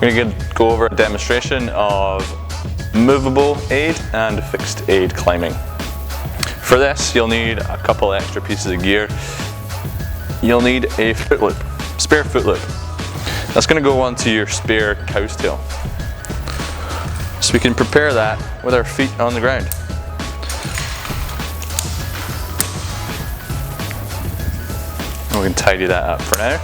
We're going to go over a demonstration of movable aid and fixed aid climbing. For this, you'll need a couple extra pieces of gear. You'll need a FootLoop, spare FootLoop. That's going to go onto your spare cow's tail. So we can prepare that with our feet on the ground. And we can tidy that up for now.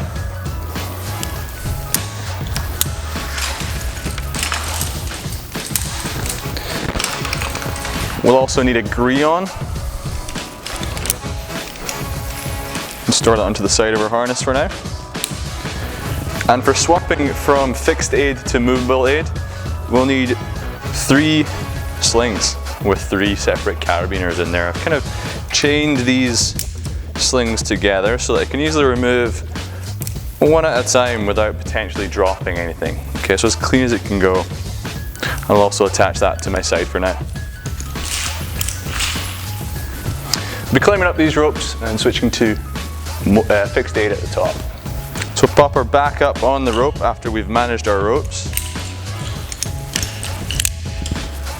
We'll also need a Grillon. And store that onto the side of our harness for now. And for swapping from fixed aid to movable aid, we'll need 3 slings with 3 separate carabiners in there. I've kind of chained these slings together so that I can easily remove one at a time without potentially dropping anything. Okay, so as clean as it can go. I'll also attach that to my side for now. I'll be climbing up these ropes and switching to fixed aid at the top. So pop our back up on the rope after we've managed our ropes.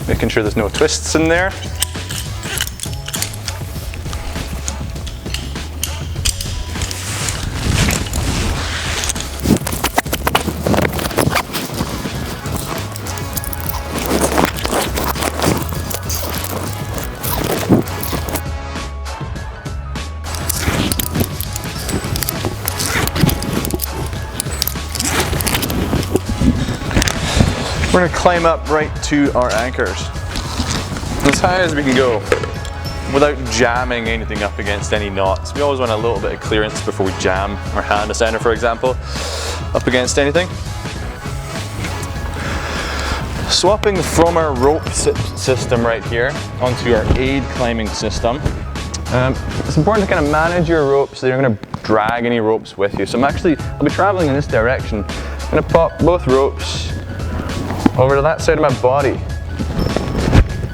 Making sure there's no twists in there. We're going to climb up right to our anchors, as high as we can go without jamming anything up against any knots. We always want a little bit of clearance before we jam our hand ascender, for example, up against anything. Swapping from our rope system right here onto our aid climbing system. It's important to kind of manage your ropes so you're going to drag any ropes with you. So I'll be traveling in this direction. I'm going to pop both ropes over to that side of my body,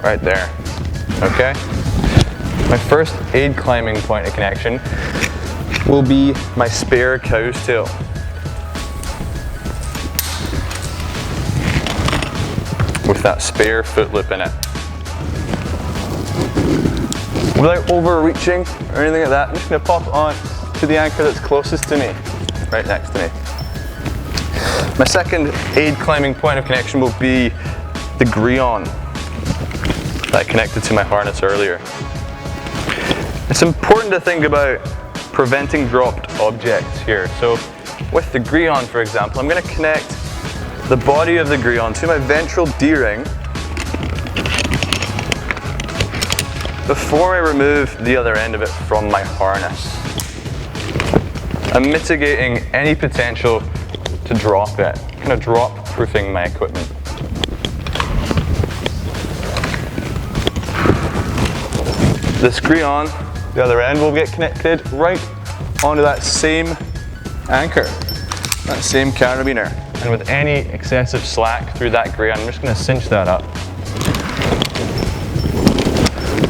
right there, okay? My first aid climbing point of connection will be my spare cow's tail. With that spare FootLoop in it. Without overreaching or anything like that, I'm just gonna pop on to the anchor that's closest to me, right next to me. My second aid climbing point of connection will be the Grillon that I connected to my harness earlier. It's important to think about preventing dropped objects here. So with the Grillon, for example, I'm going to connect the body of the Grillon to my ventral D-ring before I remove the other end of it from my harness. I'm mitigating any potential to drop it, kind of drop proofing my equipment. This Grillon, the other end, will get connected right onto that same anchor, that same carabiner. And with any excessive slack through that Grillon, I'm just going to cinch that up.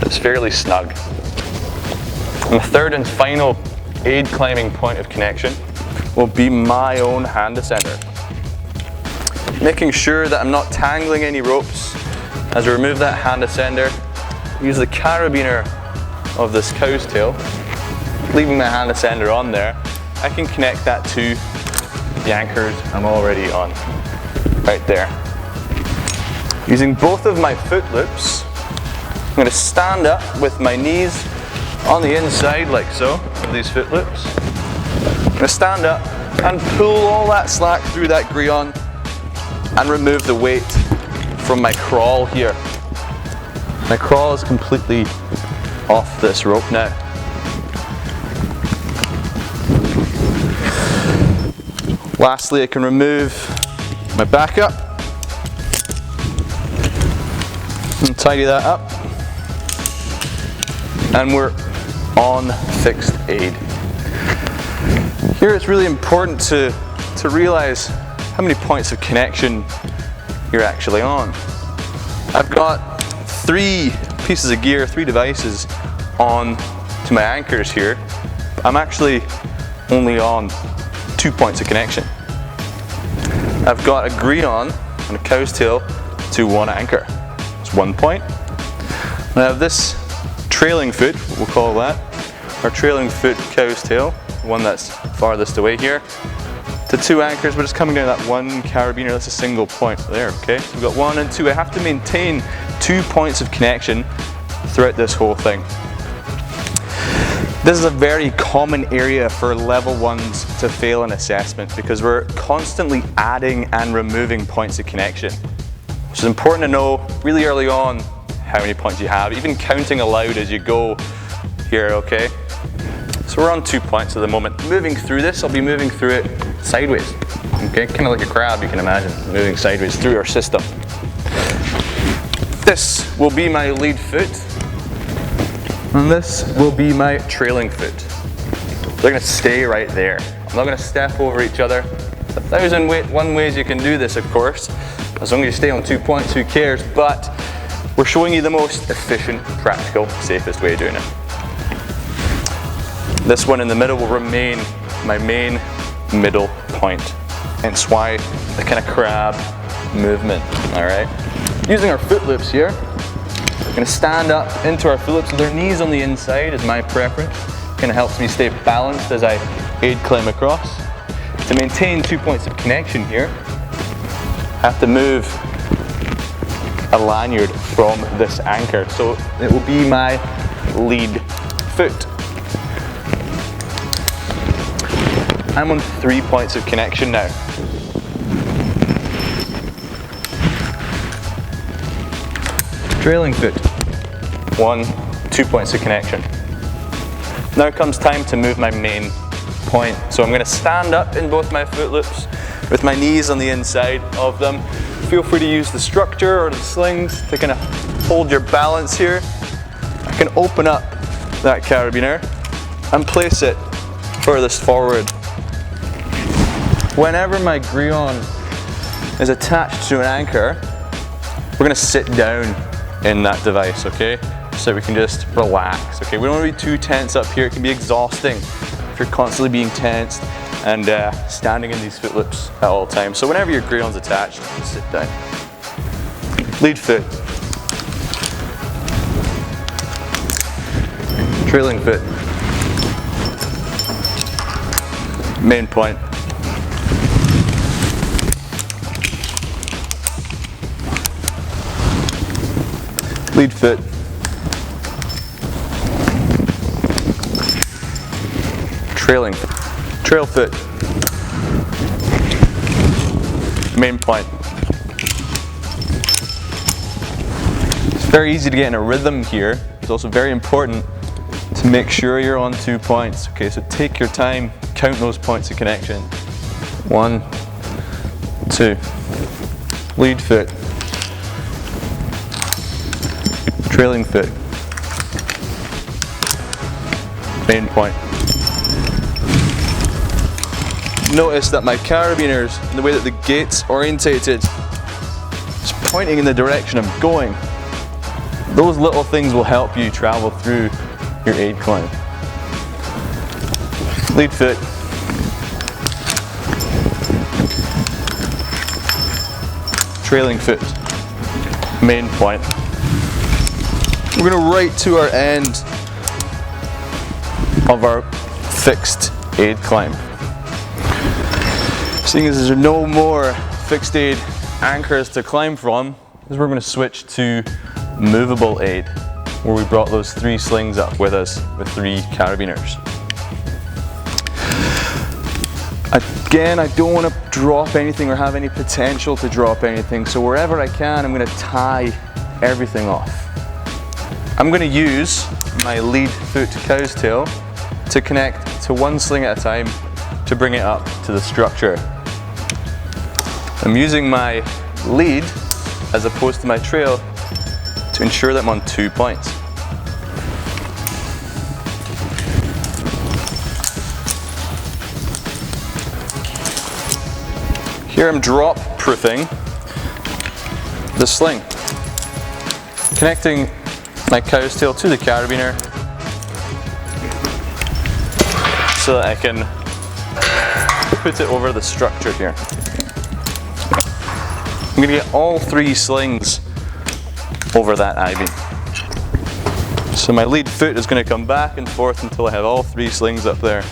It's fairly snug. And the third and final aid climbing point of connection will be my own hand ascender. Making sure that I'm not tangling any ropes as I remove that hand ascender, use the carabiner of this cow's tail, leaving my hand ascender on there. I can connect that to the anchors I'm already on, right there. Using both of my FootLoops, I'm going to stand up with my knees on the inside like so, of these FootLoops. I'm going to stand up and pull all that slack through that Grillon and remove the weight from my crawl here. My crawl is completely off this rope now. Lastly, I can remove my backup and tidy that up. And we're on fixed aid. Here it's really important to realize how many points of connection you're actually on. I've got 3 pieces of gear, 3 devices on to my anchors here. I'm actually only on 2 points of connection. I've got a Grillon and a cow's tail to one anchor. It's 1 point. And I have this trailing foot, we'll call that, our trailing foot cow's tail, the one that's farthest away here, to 2 anchors, but it's coming down that 1 carabiner. That's a single point there, okay? So we've got 1 and 2. I have to maintain 2 points of connection throughout this whole thing. This is a very common area for level 1s to fail an assessment because we're constantly adding and removing points of connection. Which is important to know really early on how many points you have, even counting aloud as you go here, okay? So we're on 2 points at the moment. Moving through this, I'll be moving through it sideways, okay? Kind of like a crab, you can imagine, moving sideways through our system. This will be my lead foot, and this will be my trailing foot. They're gonna stay right there. I'm not gonna step over each other. 1,001 ways you can do this, of course. As long as you stay on 2 points, who cares? But we're showing you the most efficient, practical, safest way of doing it. This one in the middle will remain my main middle point. Hence why the kind of crab movement, all right? Using our FootLoops here, we're gonna stand up into our FootLoops with our knees on the inside is my preference. Kind of helps me stay balanced as I aid climb across. To maintain 2 points of connection here, I have to move a lanyard from this anchor. So it will be my lead foot. I'm on 3 points of connection now. Trailing foot, 1, 2 points of connection. Now comes time to move my main point. So I'm going to stand up in both my FootLoops with my knees on the inside of them. Feel free to use the Instructor or the Slings to kind of hold your balance here. I can open up that carabiner and place it furthest forward. Whenever my Grillon is attached to an anchor, we're going to sit down in that device, okay? So we can just relax, okay? We don't want to be too tense up here. It can be exhausting if you're constantly being tensed and standing in these FootLoops at all times. So whenever your Grillon's attached, sit down. Lead foot. Trailing foot. Main point. Lead foot. Trailing foot. Trail foot. Main point. It's very easy to get in a rhythm here. It's also very important to make sure you're on 2 points. Okay, so take your time, count those points of connection. 1, 2. Lead foot. Trailing foot. Main point. Notice that my carabiners, the way that the gate's orientated, is pointing in the direction I'm going. Those little things will help you travel through your aid climb. Lead foot. Trailing foot. Main point. We're going to right to our end of our fixed aid climb. Seeing as there's no more fixed aid anchors to climb from, is we're going to switch to movable aid, where we brought those 3 slings up with us with 3 carabiners. Again, I don't want to drop anything or have any potential to drop anything, so wherever I can, I'm going to tie everything off. I'm going to use my lead foot cow's tail to connect to 1 sling at a time to bring it up to the structure. I'm using my lead as opposed to my trail to ensure that I'm on 2 points. Here I'm drop proofing the sling, connecting my cow's tail to the carabiner so that I can put it over the structure here. I'm going to get all 3 slings over that I-beam. So my lead foot is going to come back and forth until I have all 3 slings up there.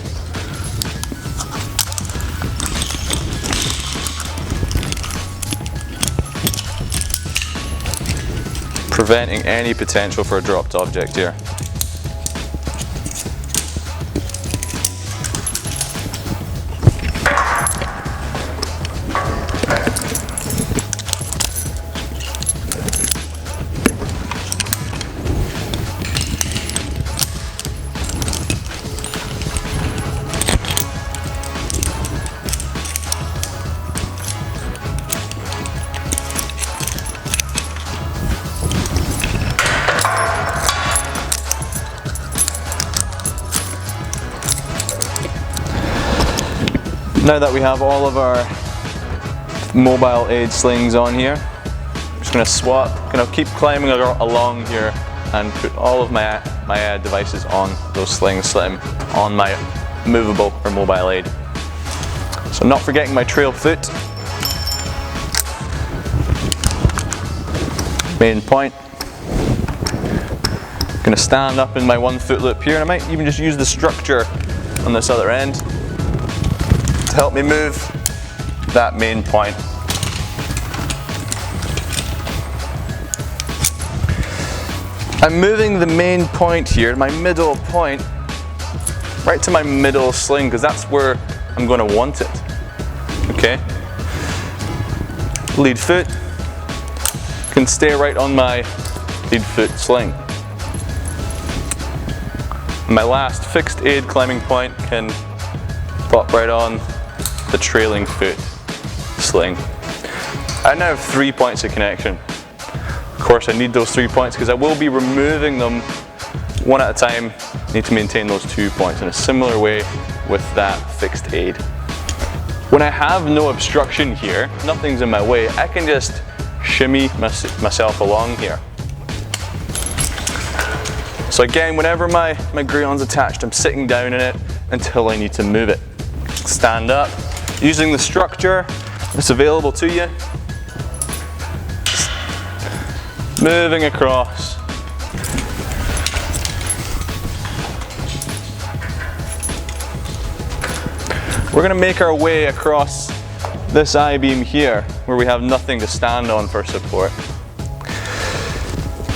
Preventing any potential for a dropped object here. Now that we have all of our mobile aid slings on here, I'm just going to swap, keep climbing along here and put all of my devices on those slings so that I'm on my movable or mobile aid. So not forgetting my trail foot, main point. I'm going to stand up in my 1 foot loop here, and I might even just use the structure on this other end to help me move that main point. I'm moving the main point here, my middle point, right to my middle sling because that's where I'm going to want it. Okay? Lead foot can stay right on my lead foot sling. My last fixed aid climbing point can pop right on the trailing foot sling. I now have 3 points of connection. Of course, I need those 3 points because I will be removing them one at a time. I need to maintain those 2 points in a similar way with that fixed aid. When I have no obstruction here, nothing's in my way, I can just shimmy myself along here. So again, whenever my Grillon's attached, I'm sitting down in it until I need to move it. Stand up, using the structure that's available to you. Moving across. We're going to make our way across this I-beam here where we have nothing to stand on for support.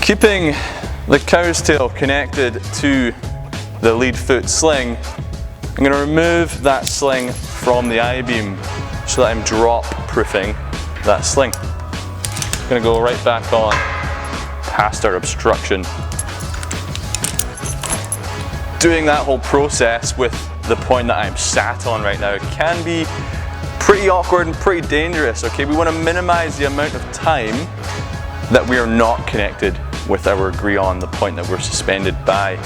Keeping the cow's tail connected to the lead foot sling, I'm going to remove that sling from the I-beam so that I'm drop proofing that sling. I'm going to go right back on past our obstruction. Doing that whole process with the point that I'm sat on right now can be pretty awkward and pretty dangerous. Okay, we want to minimize the amount of time that we are not connected with our Grillon, the point that we're suspended by.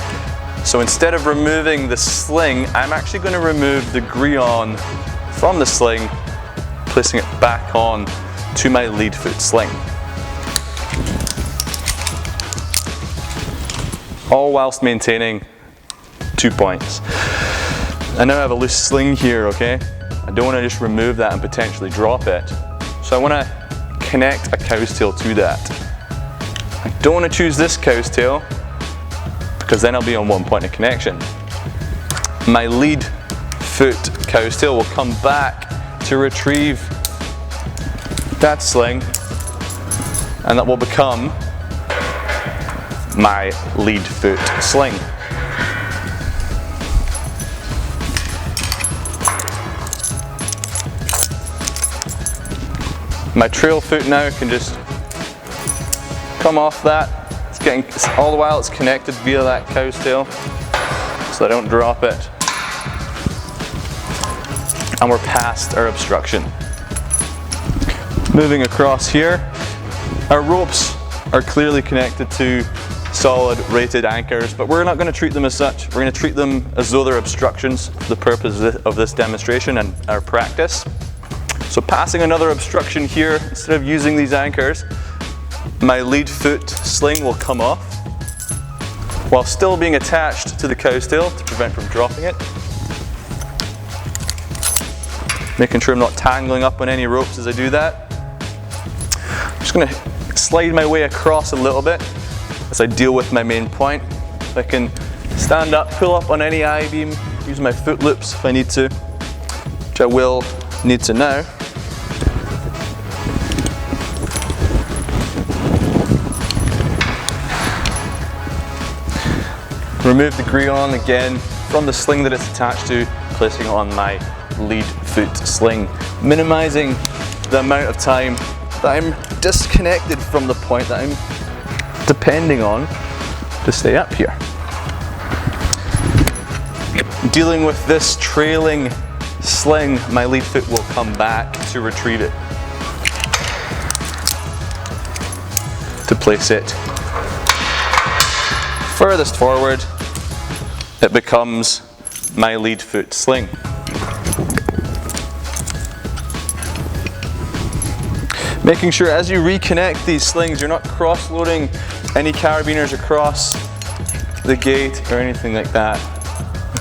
So instead of removing the sling, I'm actually going to remove the Grillon from the sling, placing it back on to my lead foot sling. All whilst maintaining 2 points. I now have a loose sling here, okay? I don't want to just remove that and potentially drop it. So I want to connect a cow's tail to that. I don't want to choose this cow's tail because then I'll be on 1 point of connection. My lead foot cow's tail will come back to retrieve that sling, and that will become my lead foot sling. My trail foot now can just come off that. It's getting, all the while it's connected via that cow's tail, so I don't drop it. And we're past our obstruction. Moving across here, our ropes are clearly connected to solid rated anchors, but we're not going to treat them as such. We're going to treat them as though they're obstructions for the purpose of this demonstration and our practice. So passing another obstruction here, instead of using these anchors, my lead foot sling will come off while still being attached to the cow's tail to prevent from dropping it. Making sure I'm not tangling up on any ropes as I do that. just going to slide my way across a little bit as I deal with my main point. So I can stand up, pull up on any I-beam, use my FootLoops if I need to, which I will need to now. Remove the Grillon again from the sling that it's attached to, placing it on my lead foot sling, minimizing the amount of time that I'm disconnected from the point that I'm depending on to stay up here. Dealing with this trailing sling, my lead foot will come back to retrieve it, to place it furthest forward. It becomes my lead foot sling. Making sure as you reconnect these slings, you're not cross-loading any carabiners across the gate or anything like that.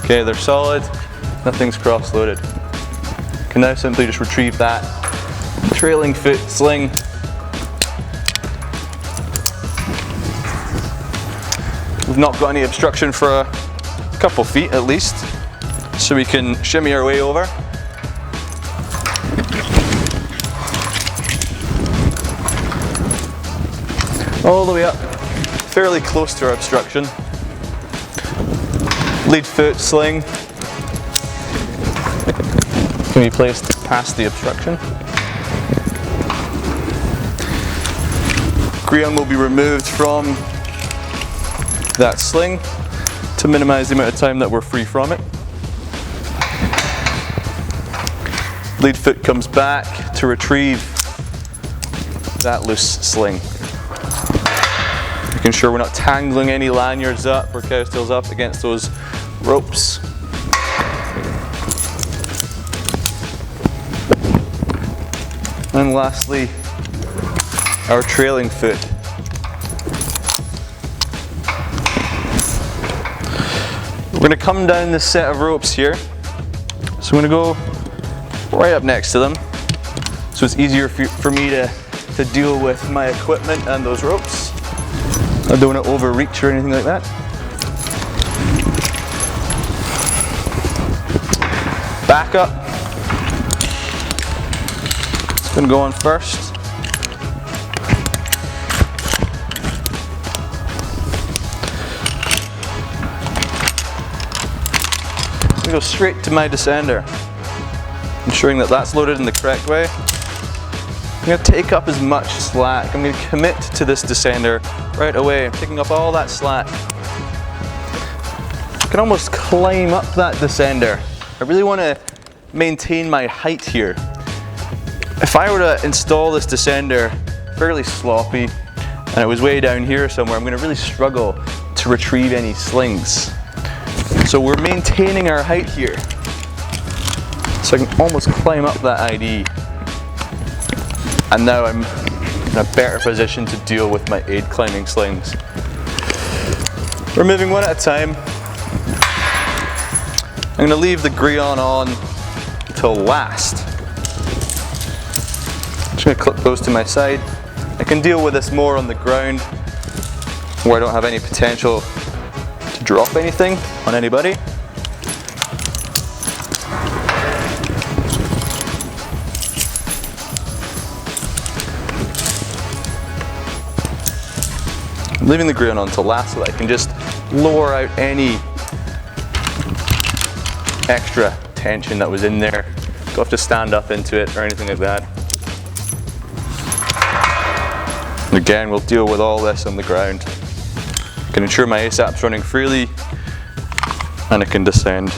Okay, they're solid, nothing's cross-loaded. You can now simply just retrieve that trailing foot sling. We've not got any obstruction for a couple feet at least, so we can shimmy our way over. All the way up, fairly close to our obstruction. Lead foot sling can be placed past the obstruction. Grillon will be removed from that sling to minimize the amount of time that we're free from it. Lead foot comes back to retrieve that loose sling. Making sure we're not tangling any lanyards up or cowtails up against those ropes. And lastly, our trailing foot. We're going to come down this set of ropes here. So I'm going to go right up next to them, so it's easier for me to deal with my equipment and those ropes. I don't want to overreach or anything like that. Back up. It's going to go on first. I'm going to go straight to my descender, ensuring that that's loaded in the correct way. I'm going to take up as much slack. I'm going to commit to this descender right away. I'm picking up all that slack. I can almost climb up that descender. I really want to maintain my height here. If I were to install this descender fairly sloppy and it was way down here somewhere, I'm going to really struggle to retrieve any slings. So we're maintaining our height here, so I can almost climb up that ID. And now I'm in a better position to deal with my aid climbing slings. We're moving one at a time. I'm going to leave the Grillon on until last. I'm just going to clip those to my side. I can deal with this more on the ground where I don't have any potential to drop anything on anybody. I'm leaving the Grillon on until last so that I can just lower out any extra tension that was in there. Don't have to stand up into it or anything like that. And again, we'll deal with all this on the ground. I can ensure my ASAP's running freely and it can descend.